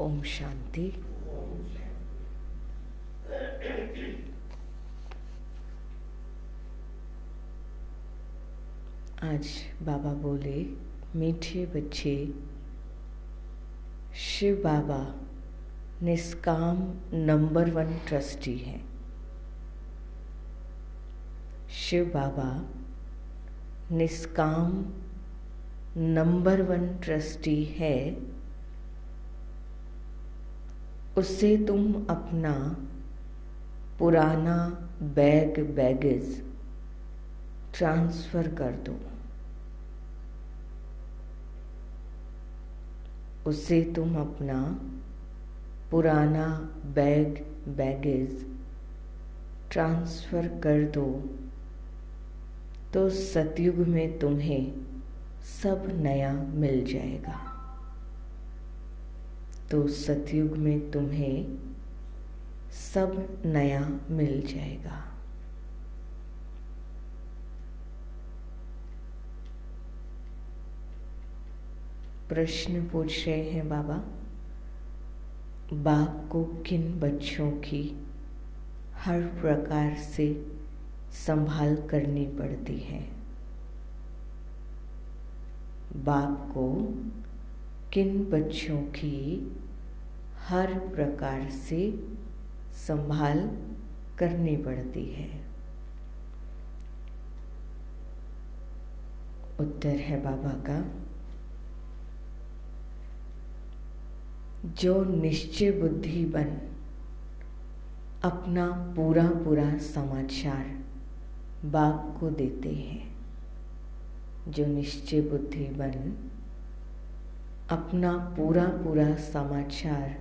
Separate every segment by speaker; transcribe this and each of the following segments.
Speaker 1: ओम शांति। आज बाबा बोले, मीठे बच्चे, शिव बाबा निष्काम नंबर 1 ट्रस्टी हैं। शिव बाबा निष्काम नंबर 1 ट्रस्टी है। उससे तुम अपना पुराना बैगेज ट्रांसफर कर दो। उससे तुम अपना पुराना बैगेज ट्रांसफर कर दो, तो सतयुग में तुम्हें सब नया मिल जाएगा। तो सतयुग में तुम्हें सब नया मिल जाएगा। प्रश्न पूछ रहे हैं बाबा, बाप को किन बच्चों की हर प्रकार से संभाल करनी पड़ती है? बाप को किन बच्चों की हर प्रकार से संभाल करनी पड़ती है? उत्तर है बाबा का, जो निश्चय बुद्धि बन अपना पूरा समाचार बाप को देते हैं। जो निश्चय बुद्धि बन अपना पूरा समाचार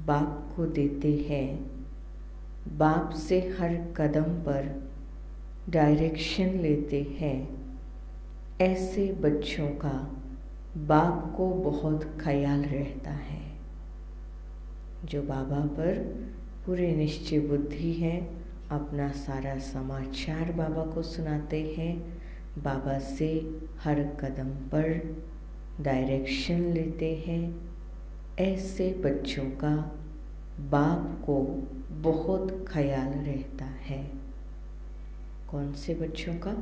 Speaker 1: बाप को देते हैं, बाप से हर कदम पर डायरेक्शन लेते हैं, ऐसे बच्चों का बाप को बहुत ख्याल रहता है। जो बाबा पर पूरे निश्चय बुद्धि है, अपना सारा समाचार बाबा को सुनाते हैं, बाबा से हर कदम पर डायरेक्शन लेते हैं, ऐसे बच्चों का बाप को बहुत ख्याल रहता है। कौन से बच्चों का?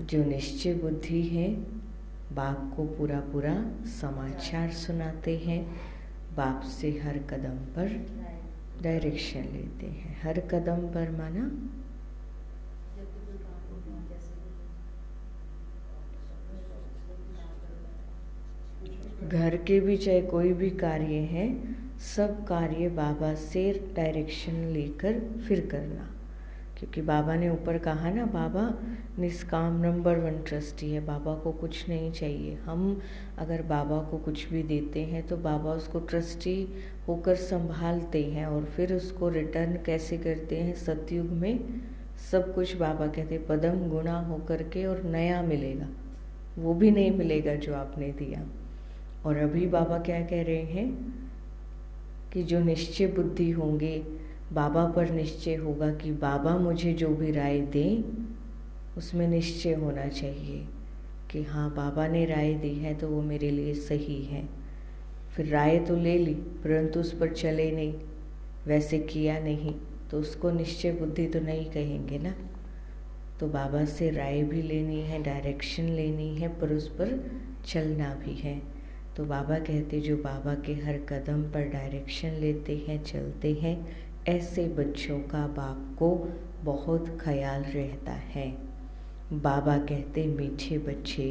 Speaker 1: जो निश्चय बुद्धि है, बाप को पूरा समाचार सुनाते हैं, बाप से हर कदम पर डायरेक्शन लेते हैं। हर कदम पर माना घर के भी चाहे कोई भी कार्य है, सब कार्य बाबा से डायरेक्शन लेकर फिर करना। क्योंकि बाबा ने ऊपर कहा ना, बाबा निष्काम नंबर 1 ट्रस्टी है, बाबा को कुछ नहीं चाहिए। हम अगर बाबा को कुछ भी देते हैं तो बाबा उसको ट्रस्टी होकर संभालते हैं और फिर उसको रिटर्न कैसे करते हैं? सतयुग में सब कुछ बाबा कहते पदम गुणा होकर के और नया मिलेगा, वो भी नहीं मिलेगा जो आपने दिया। और अभी बाबा क्या कह रहे हैं कि जो निश्चय बुद्धि होंगे, बाबा पर निश्चय होगा कि बाबा मुझे जो भी राय दें उसमें निश्चय होना चाहिए कि हाँ, बाबा ने राय दी है तो वो मेरे लिए सही है। फिर राय तो ले ली परंतु उस पर चले नहीं, वैसे किया नहीं, तो उसको निश्चय बुद्धि तो नहीं कहेंगे ना। तो बाबा से राय भी लेनी है, डायरेक्शन लेनी है, पर उस पर चलना भी है। तो बाबा कहते जो बाबा के हर कदम पर डायरेक्शन लेते हैं, चलते हैं, ऐसे बच्चों का बाप को बहुत ख्याल रहता है। बाबा कहते मीठे बच्चे,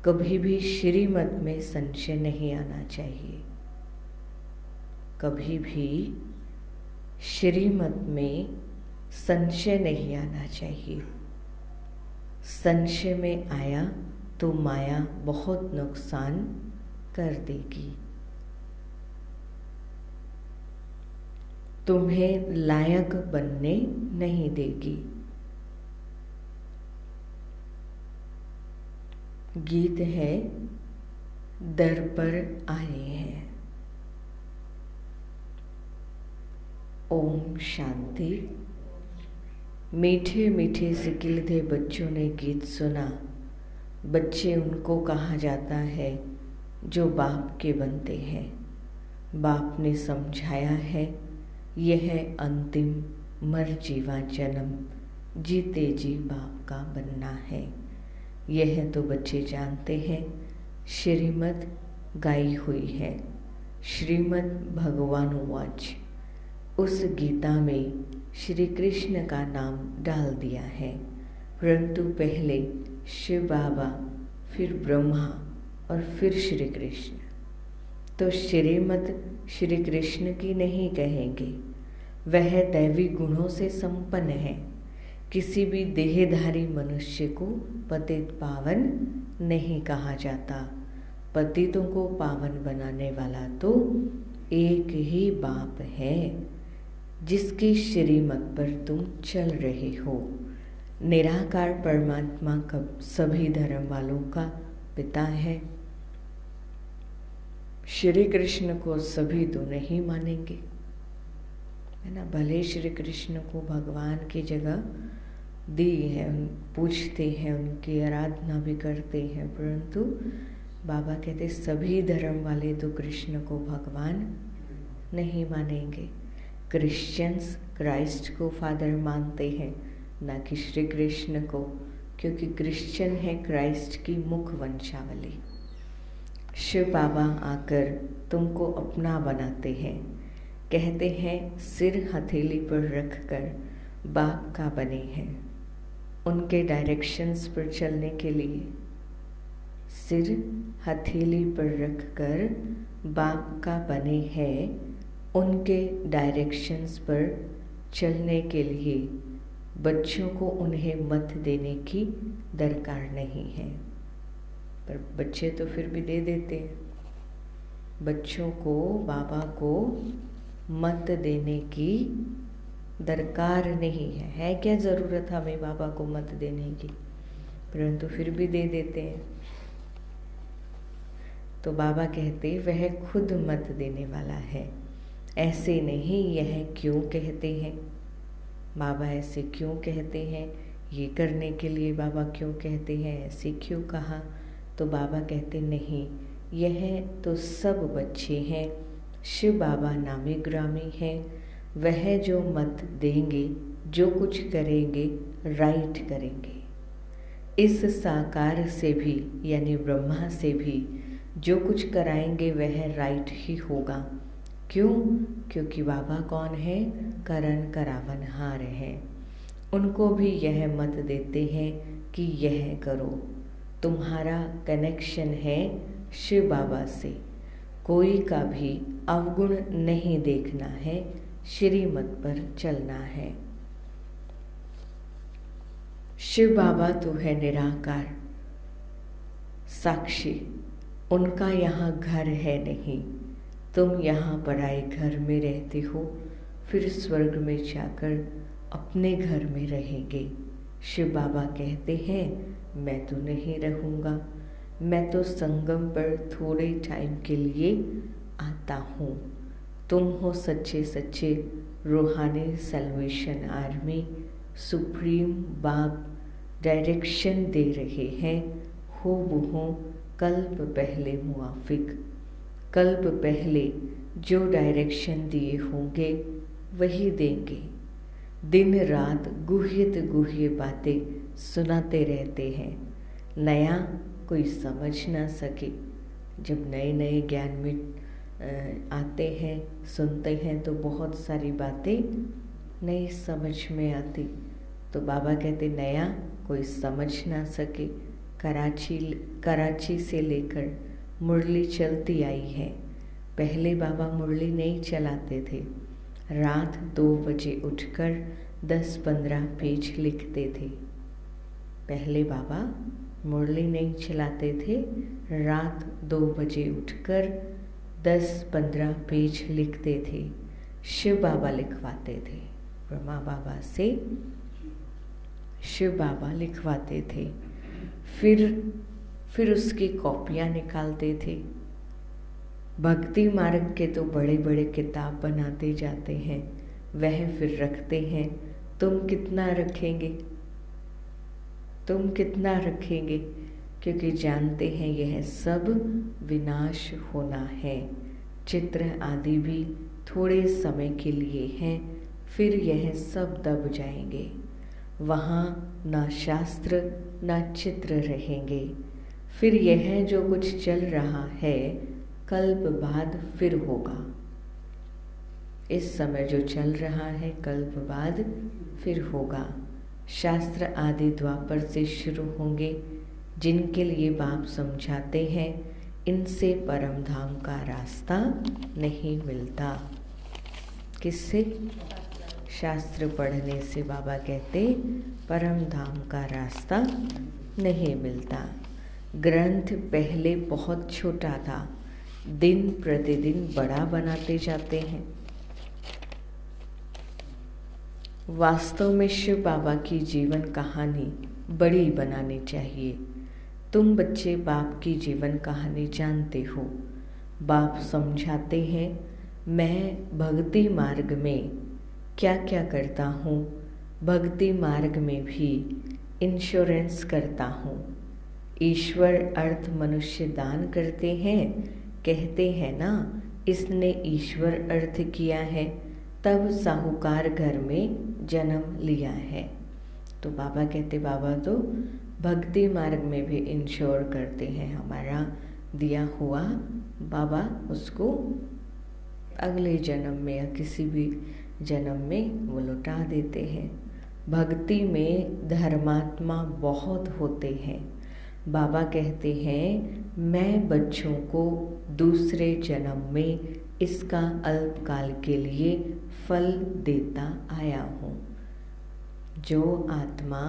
Speaker 1: कभी भी श्रीमत में संशय नहीं आना चाहिए। कभी भी श्रीमत में संशय नहीं आना चाहिए। संशय में आया तो माया बहुत नुकसान कर देगी, तुम्हें लायक बनने नहीं देगी। गीत है, दर पर आए हैं। ओम शांति। मीठे मीठे सिकिलधे बच्चों ने गीत सुना। बच्चे उनको कहा जाता है जो बाप के बनते हैं। बाप ने समझाया है यह अंतिम मर जीवा जन्म जीते जी बाप का बनना है। यह तो बच्चे जानते हैं। श्रीमद् गाई हुई है, श्रीमद् भगवानुवाच। उस गीता में श्री कृष्ण का नाम डाल दिया है, परंतु पहले शिव बाबा, फिर ब्रह्मा और फिर श्री कृष्ण। तो श्रीमद् श्री कृष्ण की नहीं कहेंगे, वह दैवी गुणों से संपन्न है। किसी भी देहधारी मनुष्य को पतित पावन नहीं कहा जाता। पतितों को पावन बनाने वाला तो एक ही बाप है, जिसकी श्रीमत पर तुम चल रहे हो। निराकार परमात्मा कब सभी धर्म वालों का पिता है। श्री कृष्ण को सभी तो नहीं मानेंगे, है ना। भले श्री कृष्ण को भगवान की जगह दी है, पूछते हैं, उनकी आराधना भी करते हैं, परंतु बाबा कहते सभी धर्म वाले तो कृष्ण को भगवान नहीं मानेंगे। क्रिश्चियंस क्राइस्ट को फादर मानते हैं, ना कि श्री कृष्ण को, क्योंकि क्रिश्चियन है क्राइस्ट की मुख वंशावली। शिव बाबा आकर तुमको अपना बनाते हैं, कहते हैं सिर हथेली पर रखकर बाप का बने हैं। उनके डायरेक्शंस पर चलने के लिए सिर हथेली पर रखकर बाप का बने हैं। उनके डायरेक्शंस पर चलने के लिए बच्चों को उन्हें मत देने की दरकार नहीं है, पर बच्चे तो फिर भी दे देते हैं। बच्चों को बाबा को मत देने की दरकार नहीं है क्या ज़रूरत हमें बाबा को मत देने की, परंतु फिर भी दे देते हैं। तो बाबा कहते वह खुद मत देने वाला है, ऐसे नहीं। यह क्यों कहते हैं बाबा, ऐसे क्यों कहते हैं, ये करने के लिए बाबा क्यों कहते हैं, ऐसे क्यों कहा। तो बाबा कहते नहीं, यह तो सब बच्चे हैं, शिव बाबा नामी ग्रामी हैं। वह जो मत देंगे, जो कुछ करेंगे, राइट करेंगे। इस साकार से भी यानी ब्रह्मा से भी जो कुछ कराएंगे वह राइट ही होगा। क्यों? क्योंकि बाबा कौन है? करण करावनहार है। उनको भी यह मत देते हैं कि यह करो। तुम्हारा कनेक्शन है शिव बाबा से, कोई का भी अवगुण नहीं देखना है, श्रीमत पर चलना है। शिव बाबा तो है निराकार साक्षी, उनका यहाँ घर है नहीं। तुम यहाँ पराए घर में रहते हो, फिर स्वर्ग में जाकर अपने घर में रहेंगे। शिव बाबा कहते हैं मैं तो नहीं रहूँगा, मैं तो संगम पर थोड़े टाइम के लिए आता हूँ। तुम हो सच्चे सच्चे रूहानी सल्वेशन आर्मी। सुप्रीम बाप डायरेक्शन दे रहे हैं, हो बहू कल्प पहले मुआफिक। कल्प पहले जो डायरेक्शन दिए होंगे वही देंगे। दिन रात गुह्य बातें सुनाते रहते हैं, नया कोई समझ ना सके। जब नए नए ज्ञान में आते हैं, सुनते हैं, तो बहुत सारी बातें नहीं समझ में आती। तो बाबा कहते नया कोई समझ ना सके। कराची से लेकर मुरली चलती आई है। पहले बाबा मुरली नहीं चलाते थे, रात 2 बजे उठकर 10-15 पेज लिखते थे। पहले बाबा मुरली नहीं चलाते थे, रात 2 बजे उठकर 10-15 पेज लिखते थे। शिव बाबा लिखवाते थे, ब्रह्मा बाबा से शिव बाबा लिखवाते थे। फिर उसकी कॉपियाँ निकालते थे। भक्ति मार्ग के तो बड़े बड़े किताब बनाते जाते हैं, वह फिर रखते हैं। तुम कितना रखेंगे? क्योंकि जानते हैं यह सब विनाश होना है। चित्र आदि भी थोड़े समय के लिए हैं, फिर यह सब दब जाएंगे। वहाँ ना शास्त्र ना चित्र रहेंगे। फिर यह जो कुछ चल रहा है कल्प बाद फिर होगा। इस समय जो चल रहा है कल्प बाद फिर होगा। शास्त्र आदि द्वापर से शुरू होंगे, जिनके लिए बाप समझाते हैं इनसे परम धाम का रास्ता नहीं मिलता। किससे? शास्त्र पढ़ने से बाबा कहते परम धाम का रास्ता नहीं मिलता। ग्रंथ पहले बहुत छोटा था, दिन प्रतिदिन बड़ा बनाते जाते हैं। वास्तव में शिव बाबा की जीवन कहानी बड़ी बनानी चाहिए। तुम बच्चे बाप की जीवन कहानी जानते हो। बाप समझाते हैं मैं भक्ति मार्ग में क्या क्या करता हूँ। भक्ति मार्ग में भी इंश्योरेंस करता हूँ। ईश्वर अर्थ मनुष्य दान करते हैं, कहते हैं ना इसने ईश्वर अर्थ किया है, तब साहूकार घर में जन्म लिया है। तो बाबा कहते बाबा तो भक्ति मार्ग में भी इंश्योर करते हैं, हमारा दिया हुआ बाबा उसको अगले जन्म में या किसी भी जन्म में वो लौटा देते हैं। भक्ति में धर्मात्मा बहुत होते हैं। बाबा कहते हैं मैं बच्चों को दूसरे जन्म में इसका अल्पकाल के लिए फल देता आया हूँ। जो आत्मा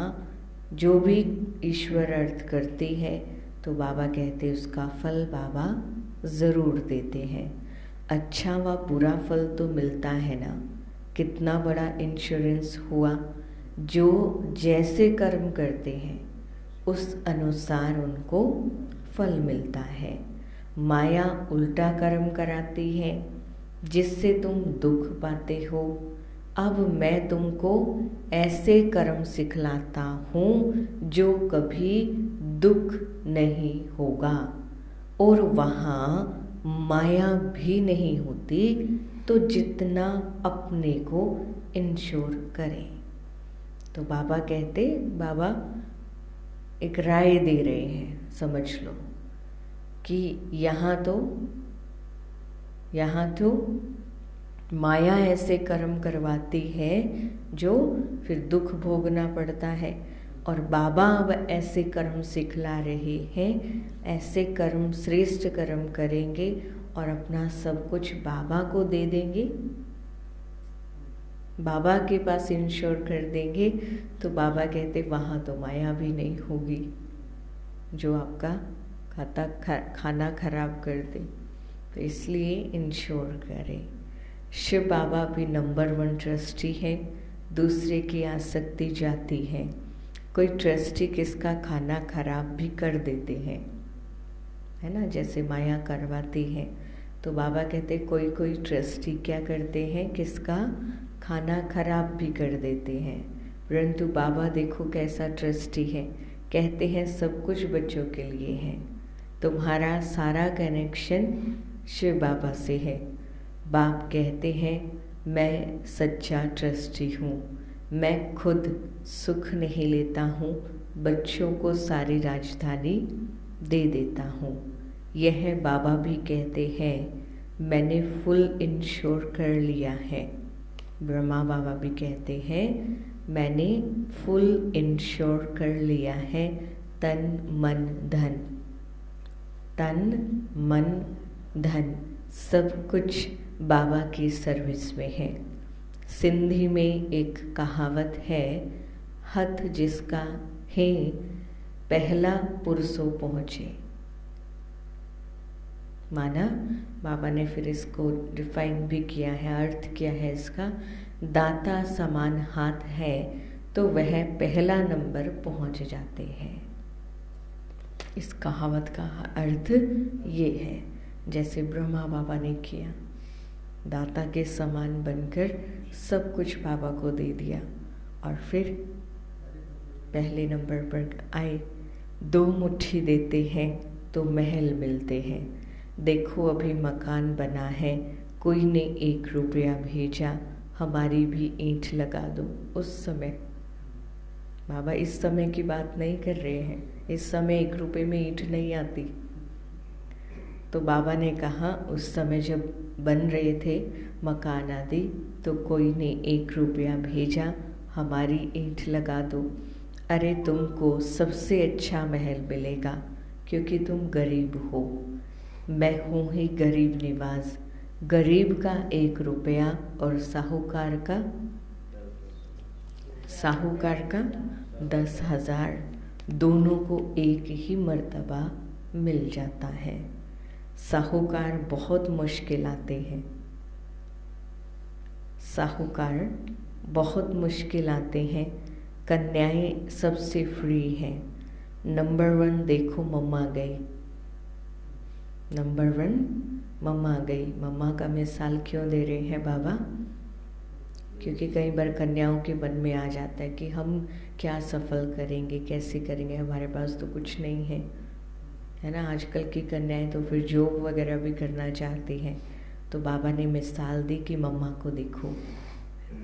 Speaker 1: जो भी ईश्वर अर्थ करती है तो बाबा कहते उसका फल बाबा ज़रूर देते हैं। अच्छा व बुरा फल तो मिलता है ना। कितना बड़ा इंश्योरेंस हुआ। जो जैसे कर्म करते हैं उस अनुसार उनको फल मिलता है। माया उल्टा कर्म कराती है जिससे तुम दुख पाते हो। अब मैं तुमको ऐसे कर्म सिखलाता हूँ जो कभी दुख नहीं होगा और वहाँ माया भी नहीं होती। तो जितना अपने को इंश्योर करें। तो बाबा कहते बाबा एक राय दे रहे हैं, समझ लो कि यहाँ तो माया ऐसे कर्म करवाती है जो फिर दुख भोगना पड़ता है, और बाबा अब ऐसे कर्म सिखला रहे हैं। ऐसे कर्म श्रेष्ठ कर्म करेंगे और अपना सब कुछ बाबा को दे देंगे, बाबा के पास इंश्योर कर देंगे। तो बाबा कहते वहाँ तो माया भी नहीं होगी जो आपका खाना खराब कर दे। तो इसलिए इंश्योर करें। शिव बाबा भी नंबर 1 ट्रस्टी है। दूसरे की आसक्ति जाती है। कोई ट्रस्टी किसका खाना खराब भी कर देते हैं, है ना, जैसे माया करवाती है। तो बाबा कहते कोई कोई ट्रस्टी क्या करते हैं, किसका खाना खराब भी कर देते हैं। परंतु बाबा देखो कैसा ट्रस्टी है, कहते हैं सब कुछ बच्चों के लिए है। तुम्हारा सारा कनेक्शन शिव बाबा से है। बाप कहते हैं मैं सच्चा ट्रस्टी हूँ। मैं खुद सुख नहीं लेता हूँ, बच्चों को सारी राजधानी दे देता हूँ। यह बाबा भी कहते हैं मैंने फुल इंश्योर कर लिया है। ब्रह्मा बाबा भी कहते हैं मैंने फुल इंश्योर कर लिया है। तन मन धन, तन मन धन सब कुछ बाबा की सर्विस में है। सिंधी में एक कहावत है, हथ जिसका है पहला पुरसों पहुँचे। माना बाबा ने फिर इसको डिफाइन भी किया है, अर्थ किया है इसका। दाता समान हाथ है तो वह पहला नंबर पहुंच जाते हैं। इस कहावत का अर्थ ये है, जैसे ब्रह्मा बाबा ने किया, दाता के समान बनकर सब कुछ बाबा को दे दिया और फिर पहले नंबर पर आए। दो मुट्ठी देते हैं तो महल मिलते हैं। देखो अभी मकान बना है, कोई ने 1 रुपया भेजा, हमारी भी ईंट लगा दो। उस समय, बाबा इस समय की बात नहीं कर रहे हैं, इस समय 1 रुपये में ईंट नहीं आती। तो बाबा ने कहा उस समय जब बन रहे थे मकान आदि, तो कोई ने 1 रुपया भेजा, हमारी ईंट लगा दो। अरे तुमको सबसे अच्छा महल मिलेगा क्योंकि तुम गरीब हो, मैं हूँ ही गरीब निवाज। गरीब का 1 रुपया और साहूकार का 10,000, दोनों को एक ही मर्तबा मिल जाता है। साहूकार बहुत मुश्किल आते हैं, साहूकार बहुत मुश्किल आते हैं। कन्याएं सबसे फ्री हैं। नंबर 1 देखो मम्मा गई, नंबर 1 मम्मा गई। मम्मा का मिसाल क्यों दे रहे हैं बाबा? क्योंकि कई बार कन्याओं के मन में आ जाता है कि हम क्या सफल करेंगे, कैसे करेंगे, हमारे पास तो कुछ नहीं है ना। आजकल की कन्याएं तो फिर जॉब वगैरह भी करना चाहती हैं। तो बाबा ने मिसाल दी कि मम्मा को देखो,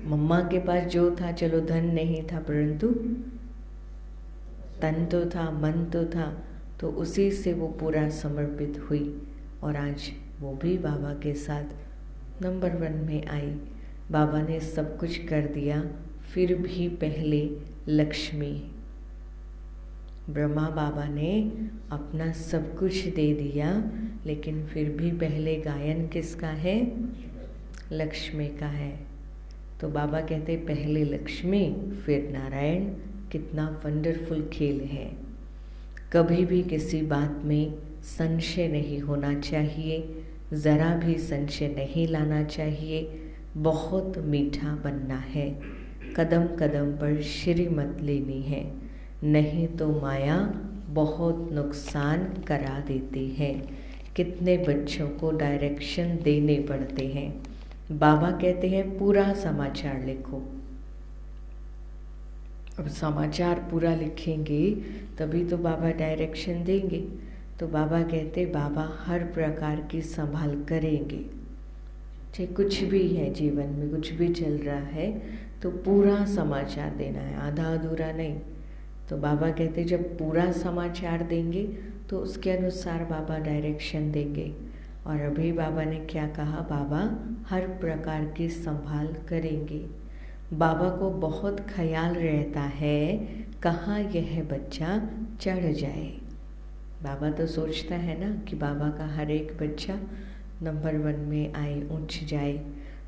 Speaker 1: मम्मा के पास जो था, चलो धन नहीं था परंतु तन तो था, मन तो था, तो उसी से वो पूरा समर्पित हुई और आज वो भी बाबा के साथ नंबर 1 में आई। बाबा ने सब कुछ कर दिया, फिर भी पहले लक्ष्मी, ब्रह्मा बाबा ने अपना सब कुछ दे दिया, लेकिन फिर भी पहले गायन किसका है? लक्ष्मी का है। तो बाबा कहते पहले लक्ष्मी फिर नारायण। कितना वंडरफुल खेल है। कभी भी किसी बात में संशय नहीं होना चाहिए, ज़रा भी संशय नहीं लाना चाहिए। बहुत मीठा बनना है, कदम कदम पर श्रीमत लेनी है, नहीं तो माया बहुत नुकसान करा देती है। कितने बच्चों को डायरेक्शन देने पड़ते हैं। बाबा कहते हैं पूरा समाचार लिखो। अब समाचार पूरा लिखेंगे तभी तो बाबा डायरेक्शन देंगे। तो बाबा कहते बाबा हर प्रकार की संभाल करेंगे। चाहे कुछ भी है जीवन में, कुछ भी चल रहा है तो पूरा समाचार देना है, आधा अधूरा नहीं। तो बाबा कहते जब पूरा समाचार देंगे तो उसके अनुसार बाबा डायरेक्शन देंगे। और अभी बाबा ने क्या कहा? बाबा हर प्रकार की संभाल करेंगे। बाबा को बहुत ख्याल रहता है कहाँ यह बच्चा चढ़ जाए। बाबा तो सोचता है ना कि बाबा का हर एक बच्चा नंबर 1 में आए, ऊंच जाए।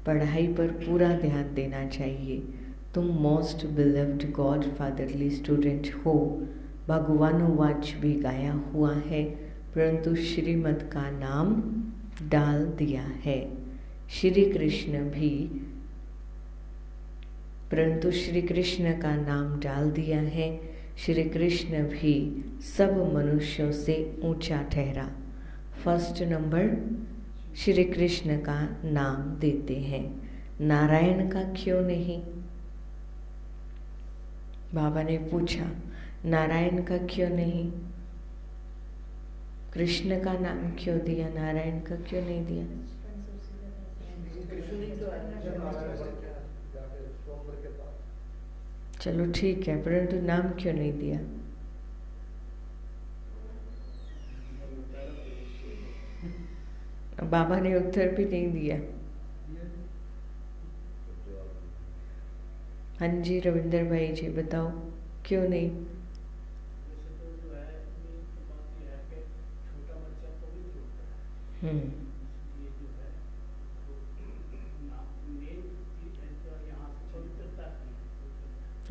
Speaker 1: पढ़ाई पर पूरा ध्यान देना चाहिए। तुम most beloved God fatherly student हो। भगवानुवाच भी गाया हुआ है, परंतु श्रीमत का नाम डाल दिया है। श्री कृष्ण भी, परंतु श्री कृष्ण का नाम डाल दिया है। श्री कृष्ण भी सब मनुष्यों से ऊंचा ठहरा। फर्स्ट नंबर श्री कृष्ण का नाम देते हैं, नारायण का क्यों नहीं? बाबा ने पूछा नारायण का क्यों नहीं? कृष्ण का नाम क्यों दिया, नारायण का क्यों नहीं दिया? चलो ठीक है, परंतु नाम क्यों नहीं दिया? बाबा ने उत्तर भी नहीं दिया। हाँ जी रविंदर भाई जी बताओ क्यों नहीं?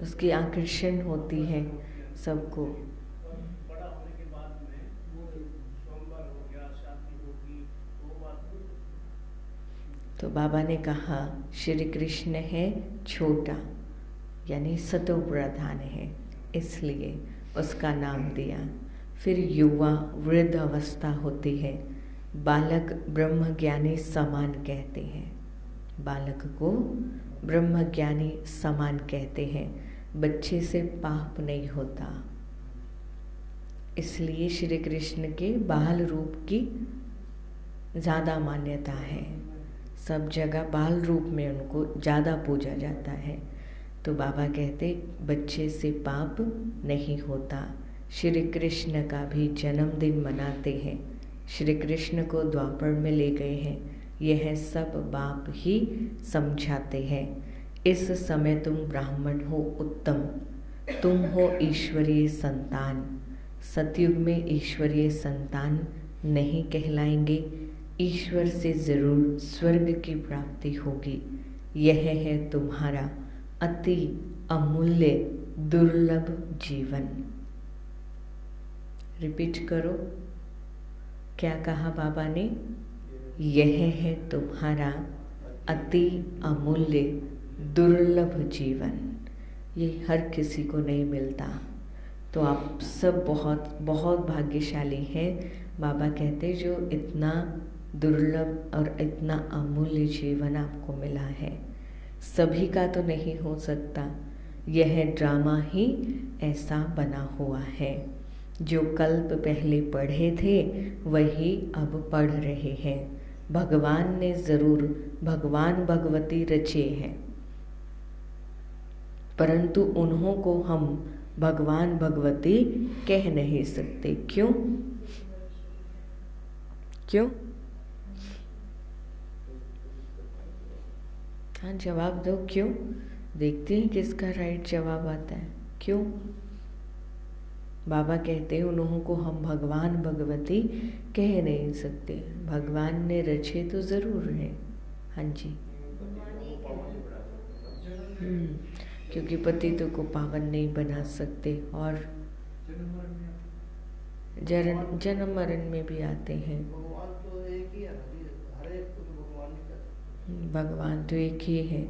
Speaker 1: उसकी आकर्षण होती है सबको। बड़ा होने के बाद में वो स्वयंवर हो गया, शादी होगी, वो बात नहीं। तो बाबा ने कहा श्री कृष्ण है छोटा, यानी सतो प्रधान है, इसलिए उसका नाम दिया। फिर युवा वृद्ध अवस्था होती है, बालक ब्रह्म ज्ञानी समान कहते हैं। बालक को ब्रह्म ज्ञानी समान कहते हैं। बच्चे से पाप नहीं होता। इसलिए श्री कृष्ण के बाल रूप की ज़्यादा मान्यता है। सब जगह बाल रूप में उनको ज़्यादा पूजा जाता है। तो बाबा कहते बच्चे से पाप नहीं होता। श्री कृष्ण का भी जन्मदिन मनाते हैं। श्री कृष्ण को द्वापर में ले गए हैं। यह सब बाप ही समझाते हैं। इस समय तुम ब्राह्मण हो उत्तम, तुम हो ईश्वरीय संतान। सतयुग में ईश्वरीय संतान नहीं कहलाएंगे। ईश्वर से जरूर स्वर्ग की प्राप्ति होगी। यह है तुम्हारा अति अमूल्य दुर्लभ जीवन। रिपीट करो, क्या कहा बाबा ने? यह है तुम्हारा अति अमूल्य दुर्लभ जीवन। ये हर किसी को नहीं मिलता। तो आप सब बहुत बहुत भाग्यशाली हैं। बाबा कहते जो इतना दुर्लभ और इतना अमूल्य जीवन आपको मिला है। सभी का तो नहीं हो सकता। यह ड्रामा ही ऐसा बना हुआ है। जो कल्प पहले पढ़े थे वही अब पढ़ रहे हैं। भगवान ने जरूर भगवान भगवती रचे हैं, परंतु उन्हों को हम भगवान भगवती कह नहीं सकते। क्यों? क्यों? हाँ, जवाब दो। क्यों? देखते हैं किसका राइट जवाब आता है। क्यों? बाबा कहते हैं उन्हों को हम भगवान भगवती कह नहीं सकते। भगवान ने रचे तो जरूर है। हाँ जी। क्योंकि पतितों को पावन नहीं बना सकते। और जन्म मरण में भी आते हैं। भगवान तो एक ही है,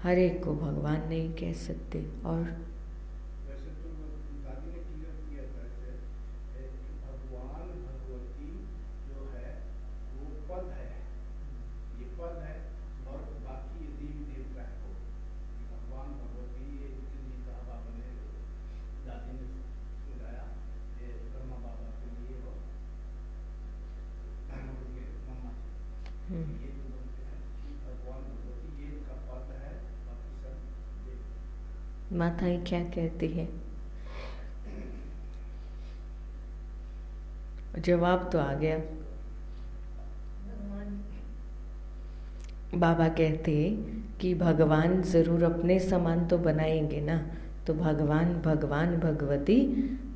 Speaker 1: हर एक को भगवान नहीं कह सकते। और
Speaker 2: भगवान भगवती जो है वो पद है, ये पद है। और बाकी ये देवी देवता है वो भगवान भगवती। ये कहा बाबा ने, दादी ने सुनाया, ये ब्रह्मा बाबा के लिए हो मम्मा जी। ये जो बोलते हैं भगवान भगवती, ये इनका पद है। बाकी सब
Speaker 1: माताएं क्या कहती है? जवाब तो आ गया। बाबा कहते कि भगवान जरूर अपने समान तो बनाएंगे ना। तो भगवान भगवान भगवती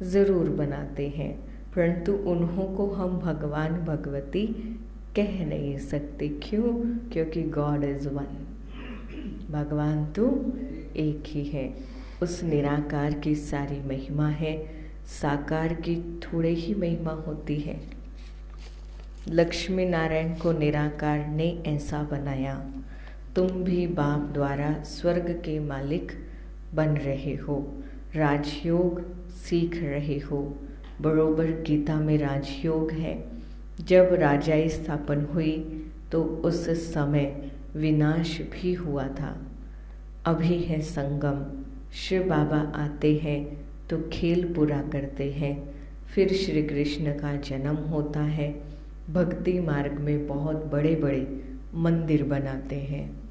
Speaker 1: जरूर बनाते हैं, परंतु उन्हों को हम भगवान भगवती कह नहीं सकते। क्यों? क्योंकि गॉड इज वन। भगवान तो एक ही है। उस निराकार की सारी महिमा है, साकार की थोड़े ही महिमा होती है। लक्ष्मी नारायण को निराकार ने ऐसा बनाया। तुम भी बाप द्वारा स्वर्ग के मालिक बन रहे हो, राजयोग सीख रहे हो। बरोबर गीता में राजयोग है। जब राजाई स्थापन हुई तो उस समय विनाश भी हुआ था। अभी है संगम। शिव बाबा आते हैं तो खेल पूरा करते हैं। फिर श्री कृष्ण का जन्म होता है। भक्ति मार्ग में बहुत बड़े बड़े मंदिर बनाते हैं।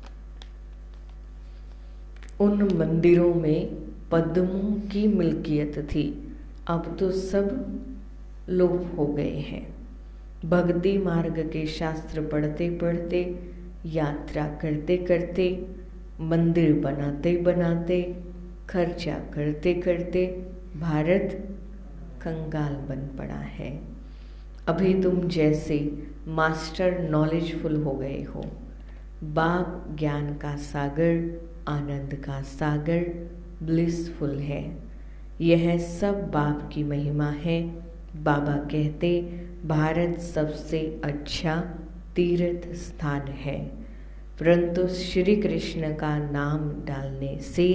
Speaker 1: उन मंदिरों में पद्मों की मिल्कियत थी, अब तो सब लोप हो गए हैं। भक्ति मार्ग के शास्त्र पढ़ते पढ़ते, यात्रा करते करते, मंदिर बनाते बनाते, खर्चा करते करते भारत कंगाल बन पड़ा है। अभी तुम जैसे मास्टर नॉलेजफुल हो गए हो। बाप ज्ञान का सागर, आनंद का सागर, ब्लिसफुल है। यह सब बाप की महिमा है। बाबा कहते भारत सबसे अच्छा तीर्थ स्थान है, परंतु श्री कृष्ण का नाम डालने से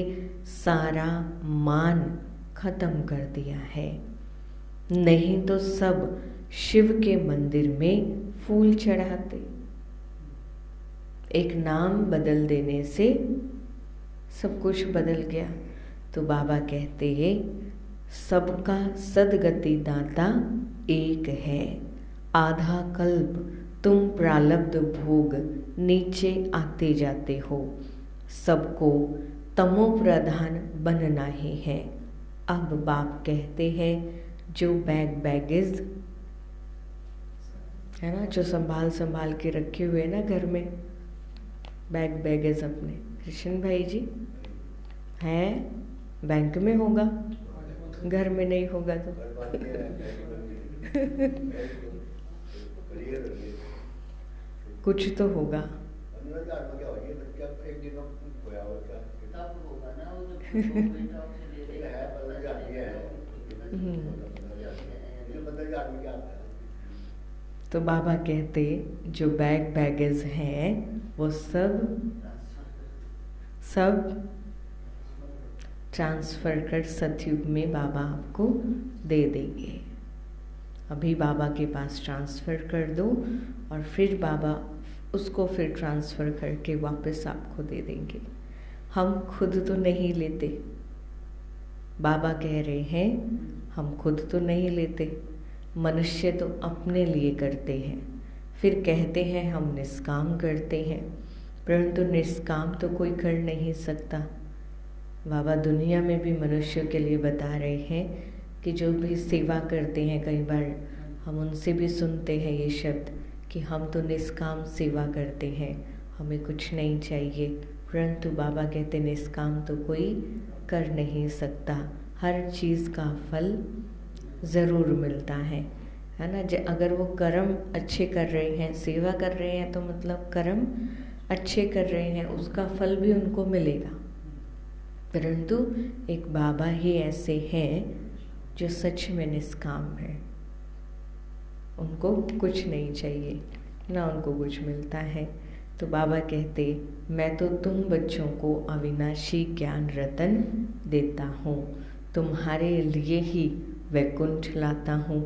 Speaker 1: सारा मान खत्म कर दिया है। नहीं तो सब शिव के मंदिर में फूल चढ़ाते। एक नाम बदल देने से सब कुछ बदल गया। तो बाबा कहते हैं सबका सद्गति दाता एक है। आधा कल्प तुम प्रारब्ध भोग नीचे आते जाते हो। सबको तमो प्रधान बनना ही है। अब बाप कहते हैं जो बैगेज है ना, जो संभाल के रखे हुए ना घर में, बैगेज अपने, कृष्ण भाई जी हैं, बैंक में होगा, घर में नहीं होगा तो कुछ तो होगा। तो बाबा कहते जो बैगेज हैं वो सब ट्रांसफ़र कर सतयुग में बाबा आपको दे देंगे। अभी बाबा के पास ट्रांसफ़र कर दो और फिर बाबा उसको फिर ट्रांसफ़र करके वापस आपको दे देंगे। हम खुद तो नहीं लेते, बाबा कह रहे हैं हम खुद तो नहीं लेते, मनुष्य तो अपने लिए करते हैं, फिर कहते हैं हम निष्काम करते हैं, परंतु निष्काम तो कोई कर नहीं सकता। बाबा दुनिया में भी मनुष्यों के लिए बता रहे हैं कि जो भी सेवा करते हैं, कई बार हम उनसे भी सुनते हैं ये शब्द कि हम तो निष्काम सेवा करते हैं, हमें कुछ नहीं चाहिए, परंतु बाबा कहते निष्काम तो कोई कर नहीं सकता, हर चीज़ का फल ज़रूर मिलता है ना। अगर वो कर्म अच्छे कर रहे हैं, सेवा कर रहे हैं, तो मतलब कर्म अच्छे कर रहे हैं, उसका फल भी उनको मिलेगा। परंतु एक बाबा ही ऐसे हैं जो सच में निष्काम है, उनको कुछ नहीं चाहिए, ना उनको कुछ मिलता है। तो बाबा कहते मैं तो तुम बच्चों को अविनाशी ज्ञान रतन देता हूँ, तुम्हारे लिए ही वैकुंठ लाता हूँ।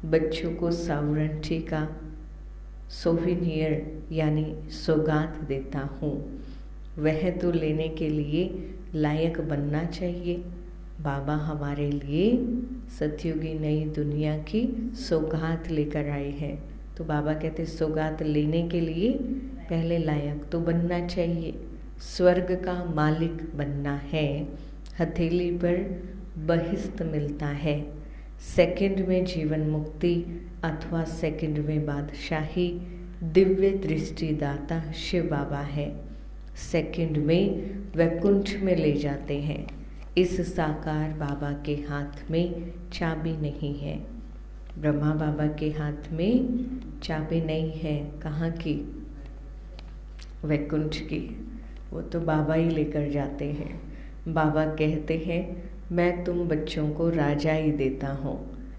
Speaker 1: बच्चों को सावरंठी का सोविनियर यानी सौगात देता हूँ, वह तो लेने के लिए लायक बनना चाहिए। बाबा हमारे लिए सतयुगी नई दुनिया की सौगात लेकर आए हैं। तो बाबा कहते सौगात लेने के लिए पहले लायक तो बनना चाहिए, स्वर्ग का मालिक बनना है। हथेली पर बहिश्त मिलता है, सेकंड में जीवन मुक्ति अथवा सेकंड में बादशाही दिव्य दृष्टि दाता शिव बाबा है, सेकंड में वैकुंठ में ले जाते हैं। इस साकार बाबा के हाथ में चाबी नहीं है, ब्रह्मा बाबा के हाथ में चाबी नहीं है, कहाँ की? वैकुंठ की, वो तो बाबा ही लेकर जाते हैं। बाबा कहते हैं मैं तुम बच्चों को राजाई देता हूँ,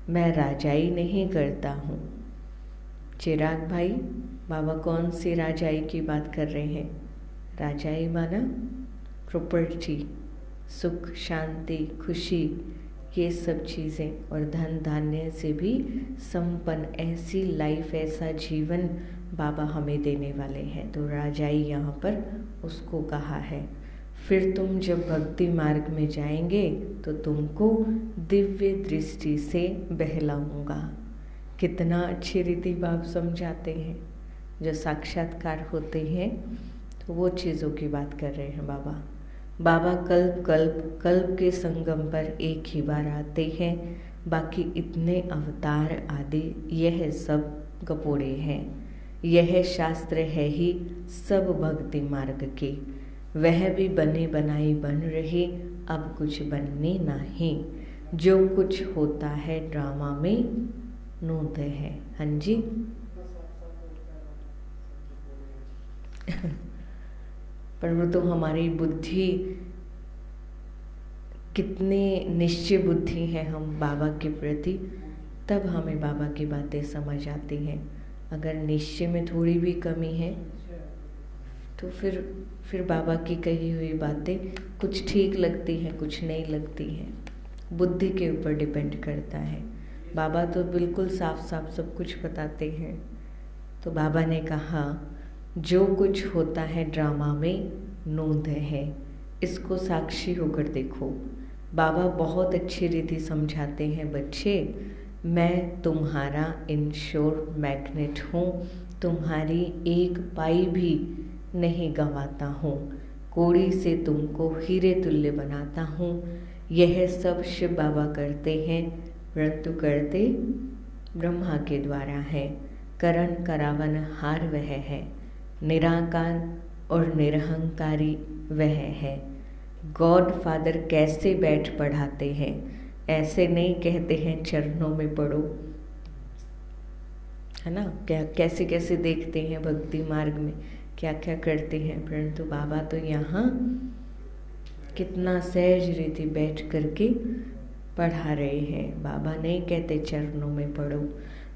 Speaker 1: मैं राजाई नहीं करता हूँ। चिराग भाई, बाबा कौन सी राजाई की बात कर रहे हैं? राजाई माना प्रॉपर्टी, सुख शांति खुशी, ये सब चीज़ें, और धन धान्य से भी संपन्न ऐसी लाइफ, ऐसा जीवन बाबा हमें देने वाले हैं। तो राजाई यहाँ पर उसको कहा है। फिर तुम जब भक्ति मार्ग में जाएंगे तो तुमको दिव्य दृष्टि से बहलाऊंगा। कितना अच्छी रीति बाप समझाते हैं, जो साक्षात्कार होते हैं तो वो चीज़ों की बात कर रहे हैं बाबा। बाबा कल्प के संगम पर एक ही बार आते हैं, बाकी इतने अवतार आदि यह सब गपोड़े हैं। यह शास्त्र है ही सब भक्ति मार्ग के, वह भी बने बनाई बन रहे, अब कुछ बनने नहीं। जो कुछ होता है ड्रामा में नूत है। हाँ जी पर वो तो हमारी बुद्धि, कितने निश्चय बुद्धि है हम बाबा के प्रति, तब हमें बाबा की बातें समझ आती हैं। अगर निश्चय में थोड़ी भी कमी है तो फिर बाबा की कही हुई बातें कुछ ठीक लगती हैं, कुछ नहीं लगती हैं। बुद्धि के ऊपर डिपेंड करता है। बाबा तो बिल्कुल साफ साफ सब कुछ बताते हैं। तो बाबा ने कहा जो कुछ होता है ड्रामा में नोंद है, इसको साक्षी होकर देखो। बाबा बहुत अच्छी रीति समझाते हैं, बच्चे मैं तुम्हारा इंश्योर मैग्नेट हूँ, तुम्हारी एक पाई भी नहीं गंवाता हूँ, कोड़ी से तुमको हीरे तुल्य बनाता हूँ। यह सब शिव बाबा करते हैं, परंतु करते ब्रह्मा के द्वारा है। करण करावन हार वह है, निराकार और निरहंकारी वह है। गॉड फादर कैसे बैठ पढ़ाते हैं, ऐसे नहीं कहते हैं चरणों में पढ़ो, है ना। क्या कैसे कैसे देखते हैं भक्ति मार्ग में, क्या क्या करते हैं, परंतु बाबा तो यहाँ कितना सहज रीति बैठ करके पढ़ा रहे हैं। बाबा नहीं कहते चरणों में पढ़ो,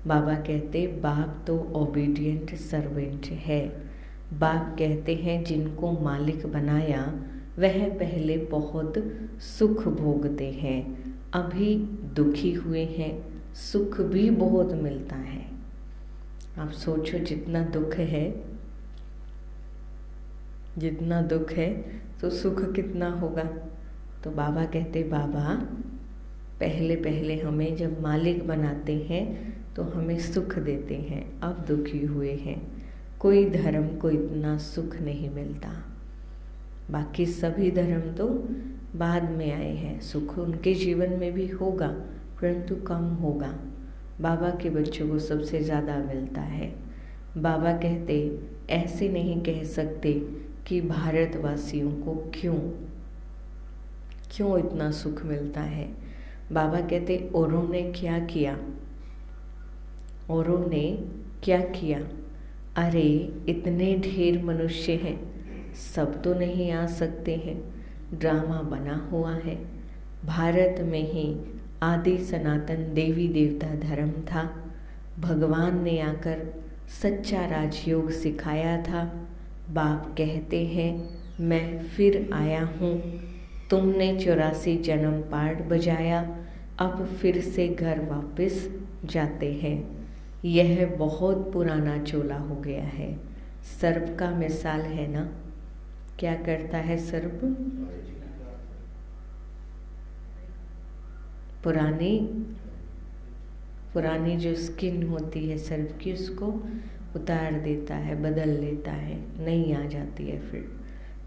Speaker 1: बाबा कहते बाप तो ओबीडियंट सर्वेंट है। बाप कहते हैं जिनको मालिक बनाया वह पहले बहुत सुख भोगते हैं, अभी दुखी हुए हैं, सुख भी बहुत मिलता है। आप सोचो जितना दुख है तो सुख कितना होगा। तो बाबा कहते बाबा पहले पहले हमें जब मालिक बनाते हैं तो हमें सुख देते हैं, अब दुखी हुए हैं। कोई धर्म को इतना सुख नहीं मिलता, बाकी सभी धर्म तो बाद में आए हैं, सुख उनके जीवन में भी होगा परंतु कम होगा। बाबा के बच्चों को सबसे ज़्यादा मिलता है। बाबा कहते ऐसे नहीं कह सकते कि भारतवासियों को क्यों इतना सुख मिलता है। बाबा कहते औरों ने क्या किया, अरे इतने ढेर मनुष्य हैं, सब तो नहीं आ सकते हैं, ड्रामा बना हुआ है। भारत में ही आदि सनातन देवी देवता धर्म था, भगवान ने आकर सच्चा राजयोग सिखाया था। बाप कहते हैं मैं फिर आया हूँ, तुमने 84 जन्म पाठ बजाया, अब फिर से घर वापस जाते हैं। यह बहुत पुराना चोला हो गया है। सर्प का मिसाल है ना, क्या करता है सर्प, पुरानी जो स्किन होती है सर्प की उसको उतार देता है, बदल लेता है, नहीं आ जाती है फिर।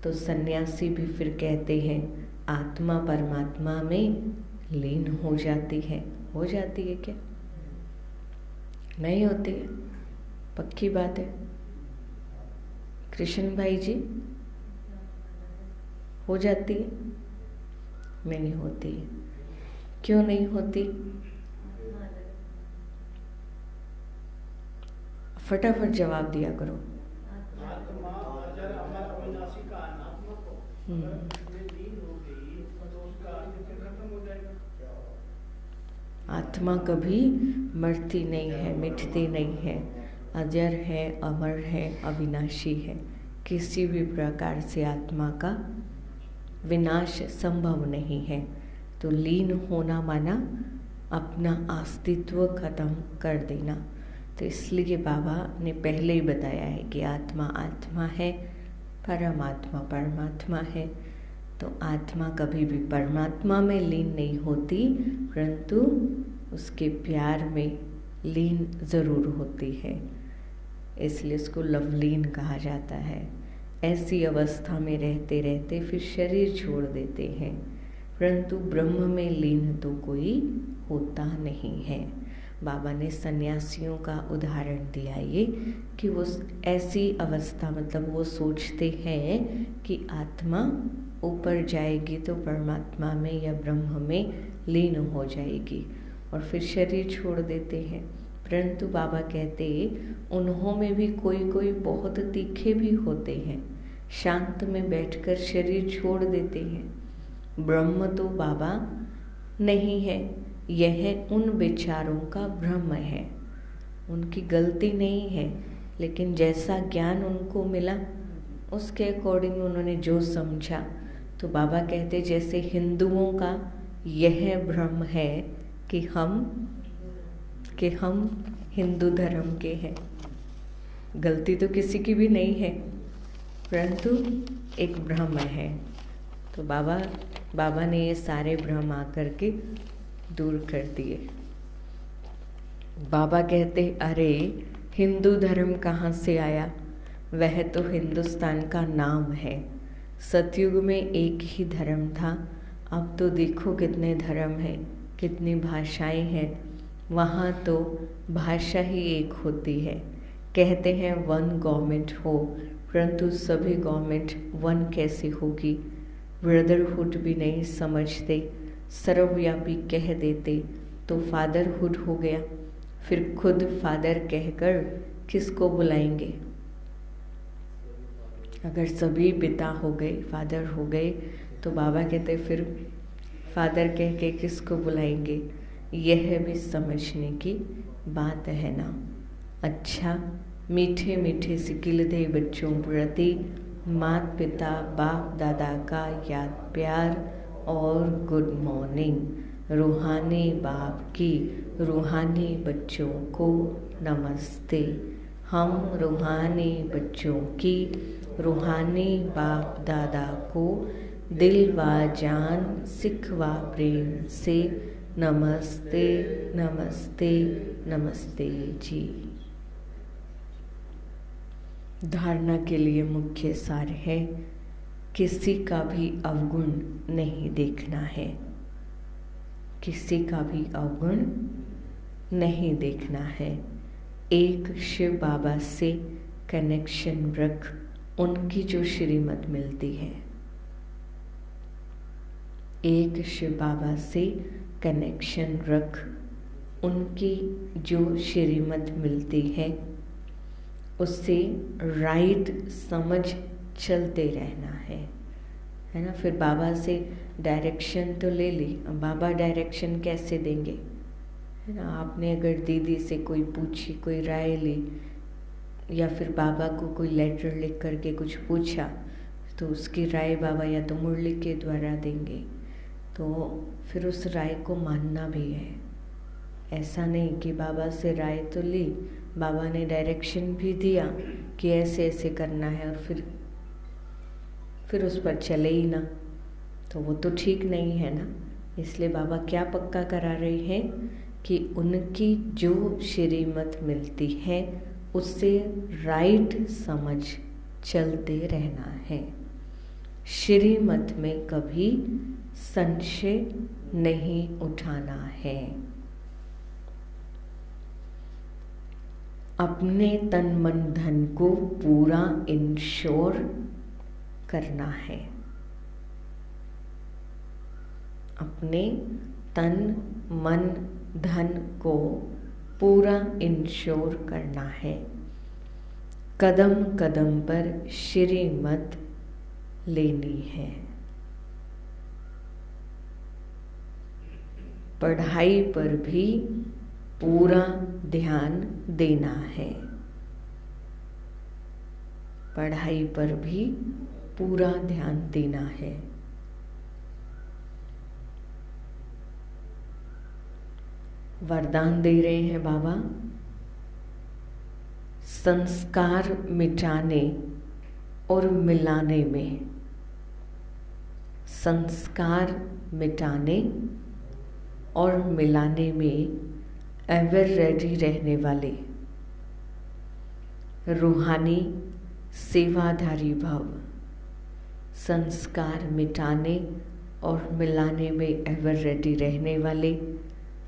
Speaker 1: तो सन्यासी भी फिर कहते हैं आत्मा परमात्मा में लीन हो जाती है क्या? नहीं होती है, पक्की बात है। कृष्ण भाई जी हो जाती है? नहीं होती है। क्यों नहीं होती? फटाफट जवाब दिया करो। आत्मा कभी मरती नहीं है, मिटती नहीं है, अजर है, अमर है, अविनाशी है। किसी भी प्रकार से आत्मा का विनाश संभव नहीं है। तो लीन होना माना अपना अस्तित्व खत्म कर देना। तो इसलिए बाबा ने पहले ही बताया है कि आत्मा आत्मा है, परमात्मा परमात्मा है। तो आत्मा कभी भी परमात्मा में लीन नहीं होती, परंतु उसके प्यार में लीन ज़रूर होती है, इसलिए उसको लवलीन कहा जाता है। ऐसी अवस्था में रहते रहते फिर शरीर छोड़ देते हैं, परंतु ब्रह्म में लीन तो कोई होता नहीं है। बाबा ने सन्यासियों का उदाहरण दिया ये कि वो ऐसी अवस्था, मतलब वो सोचते हैं कि आत्मा ऊपर जाएगी तो परमात्मा में या ब्रह्म में लीन हो जाएगी और फिर शरीर छोड़ देते हैं। परंतु बाबा कहते उन्हों में भी कोई बहुत तीखे भी होते हैं, शांत में बैठकर शरीर छोड़ देते हैं। ब्रह्म तो बाबा नहीं है, यह उन बेचारों का भ्रम है, उनकी गलती नहीं है, लेकिन जैसा ज्ञान उनको मिला उसके अकॉर्डिंग उन्होंने जो समझा। तो बाबा कहते जैसे हिंदुओं का यह भ्रम है कि हम हिंदू धर्म के हैं, गलती तो किसी की भी नहीं है, परंतु एक भ्रम है। तो बाबा बाबा ने ये सारे भ्रम आकर के दूर कर दिए। बाबा कहते, अरे हिंदू धर्म कहाँ से आया? वह तो हिंदुस्तान का नाम है। सतयुग में एक ही धर्म था, अब तो देखो कितने धर्म हैं, कितनी भाषाएं हैं। वहाँ तो भाषा ही एक होती है। कहते हैं वन गवर्नमेंट हो, परंतु सभी गवर्नमेंट वन कैसे होगी? ब्रदरहुड भी नहीं समझते, सर्वव्यापी कह देते तो फादरहुड हो गया। फिर खुद फादर कहकर किसको बुलाएंगे? अगर सभी पिता हो गए, फादर हो गए, तो बाबा कहते फिर फादर कह के किसको बुलाएंगे? यह भी समझने की बात है ना। अच्छा, मीठे मीठे सिकिल दे बच्चों प्रति माता पिता बाप दादा का याद प्यार और गुड मॉर्निंग। रूहानी बाप की रूहानी बच्चों को नमस्ते। हम रूहानी बच्चों की रूहानी बाप दादा को दिल व जान सिख व प्रेम से नमस्ते नमस्ते नमस्ते जी। धारणा के लिए मुख्य सार है, किसी का भी अवगुण नहीं देखना है। किसी का भी अवगुण नहीं देखना है। एक शिव बाबा से कनेक्शन रख, उनकी जो श्रीमत मिलती है। एक शिव बाबा से कनेक्शन रख, उनकी जो श्रीमत मिलती है उससे राइट समझ चलते रहना है ना। फिर बाबा से डायरेक्शन तो ले ली, बाबा डायरेक्शन कैसे देंगे, है ना। आपने अगर दीदी से कोई पूछी, कोई राय ली, या फिर बाबा को कोई लेटर लिख करके कुछ पूछा, तो उसकी राय बाबा या तो मुरली के द्वारा देंगे, तो फिर उस राय को मानना भी है। ऐसा नहीं कि बाबा से राय तो ली, बाबा ने डायरेक्शन भी दिया कि ऐसे ऐसे करना है, और फिर उस पर चले ही ना, तो वो तो ठीक नहीं है ना। इसलिए बाबा क्या पक्का करा रहे हैं कि उनकी जो श्रीमत मिलती है उससे राइट समझ चलते रहना है। श्रीमत में कभी संशय नहीं उठाना है। अपने तन मन धन को पूरा इंश्योर करना है। अपने तन मन धन को पूरा इंश्योर करना है। कदम कदम पर श्रीमत लेनी है। पढ़ाई पर भी पूरा ध्यान देना है। पढ़ाई पर भी पूरा ध्यान देना है। वरदान दे रहे हैं बाबा, संस्कार मिटाने और मिलाने में। संस्कार मिटाने और मिलाने में एवर रेडी रहने वाले रूहानी सेवाधारी भव। संस्कार मिटाने और मिलाने में एवर रेडी रहने वाले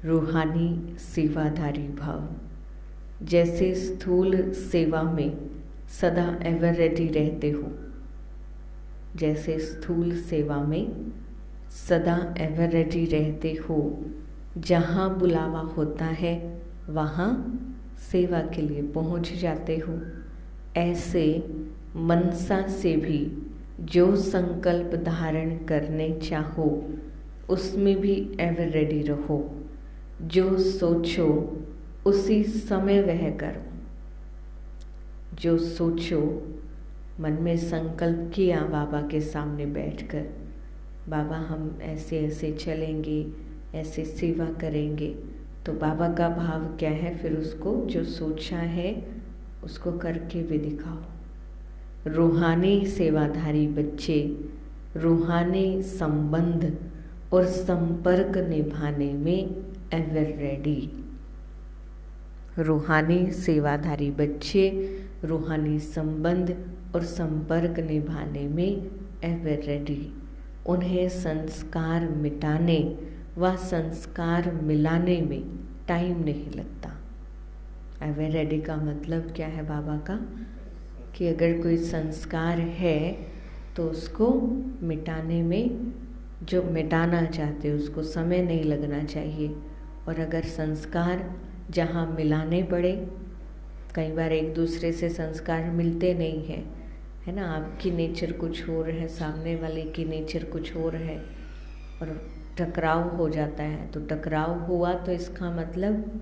Speaker 1: रूहानी सेवाधारी भव। जैसे स्थूल सेवा में सदा एवर रेडी रहते हो, जैसे स्थूल सेवा में सदा एवर रेडी रहते हो, जहाँ बुलावा होता है वहाँ सेवा के लिए पहुँच जाते हो, ऐसे मनसा से भी जो संकल्प धारण करने चाहो उसमें भी एवर रेडी रहो। जो सोचो उसी समय वह करो। जो सोचो, मन में संकल्प किया बाबा के सामने बैठकर, बाबा हम ऐसे ऐसे चलेंगे, ऐसे सेवा करेंगे, तो बाबा का भाव क्या है, फिर उसको जो सोचा है उसको करके भी दिखाओ। रूहानी सेवाधारी बच्चे रूहानी संबंध और संपर्क निभाने में एवर रेडी। रूहानी सेवाधारी बच्चे रूहानी संबंध और संपर्क निभाने में एवर रेडी। उन्हें संस्कार मिटाने व संस्कार मिलाने में टाइम नहीं लगता। एवर रेडी का मतलब क्या है बाबा का, कि अगर कोई संस्कार है तो उसको मिटाने में, जो मिटाना चाहते उसको समय नहीं लगना चाहिए। और अगर संस्कार जहाँ मिलाने पड़े, कई बार एक दूसरे से संस्कार मिलते नहीं हैं, है ना, आपकी नेचर कुछ और है, सामने वाले की नेचर कुछ और है और टकराव हो जाता है। तो टकराव हुआ तो इसका मतलब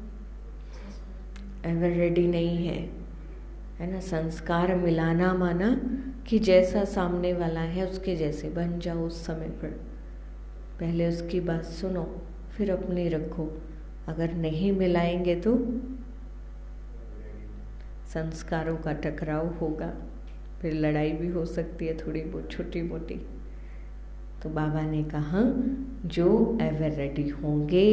Speaker 1: एवर रेडी नहीं है ना। संस्कार मिलाना माना कि जैसा सामने वाला है उसके जैसे बन जाओ। उस समय पर पहले उसकी बात सुनो, फिर अपनी रखो। अगर नहीं मिलाएंगे तो संस्कारों का टकराव होगा, फिर लड़ाई भी हो सकती है थोड़ी बहुत छोटी मोटी। तो बाबा ने कहा जो एवर रेडी होंगे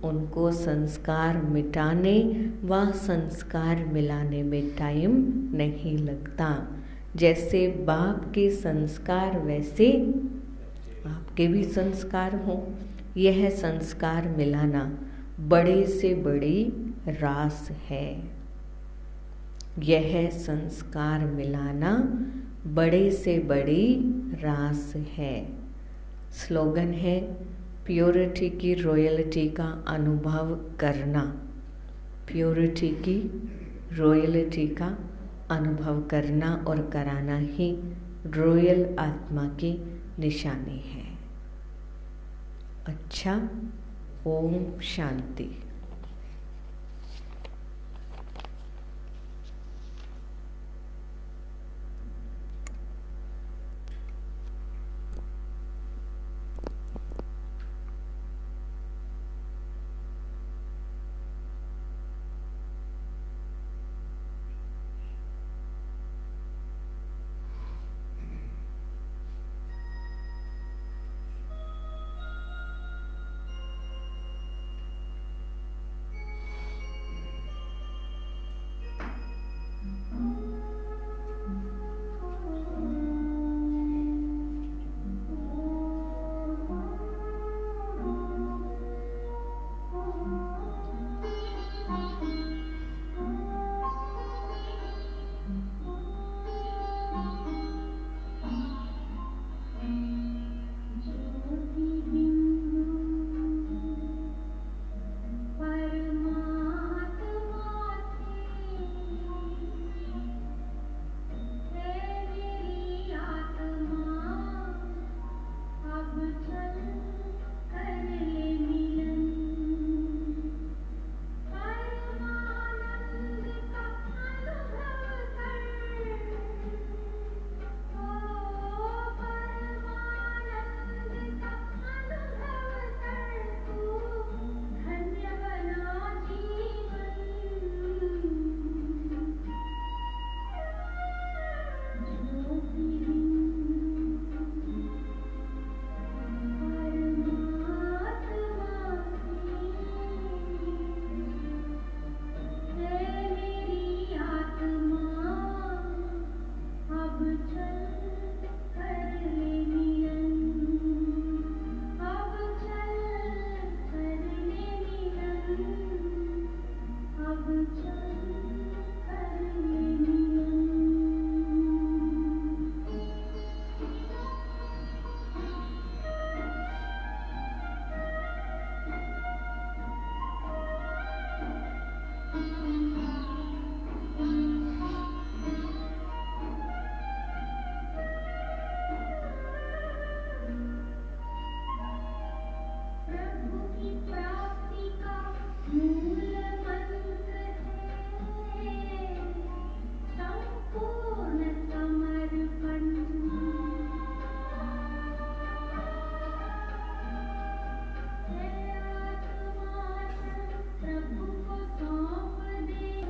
Speaker 1: उनको संस्कार मिटाने व संस्कार मिलाने में टाइम नहीं लगता। जैसे बाप के संस्कार वैसे आपके भी संस्कार हों। यह संस्कार मिलाना बड़े से बड़ी रास है। यह संस्कार मिलाना बड़े से बड़ी रास है। स्लोगन है प्योरिटी की रॉयल्टी का अनुभव करना। प्योरिटी की रॉयल्टी का अनुभव करना और कराना ही रॉयल आत्मा की निशानी है। अच्छा, ओम शांति।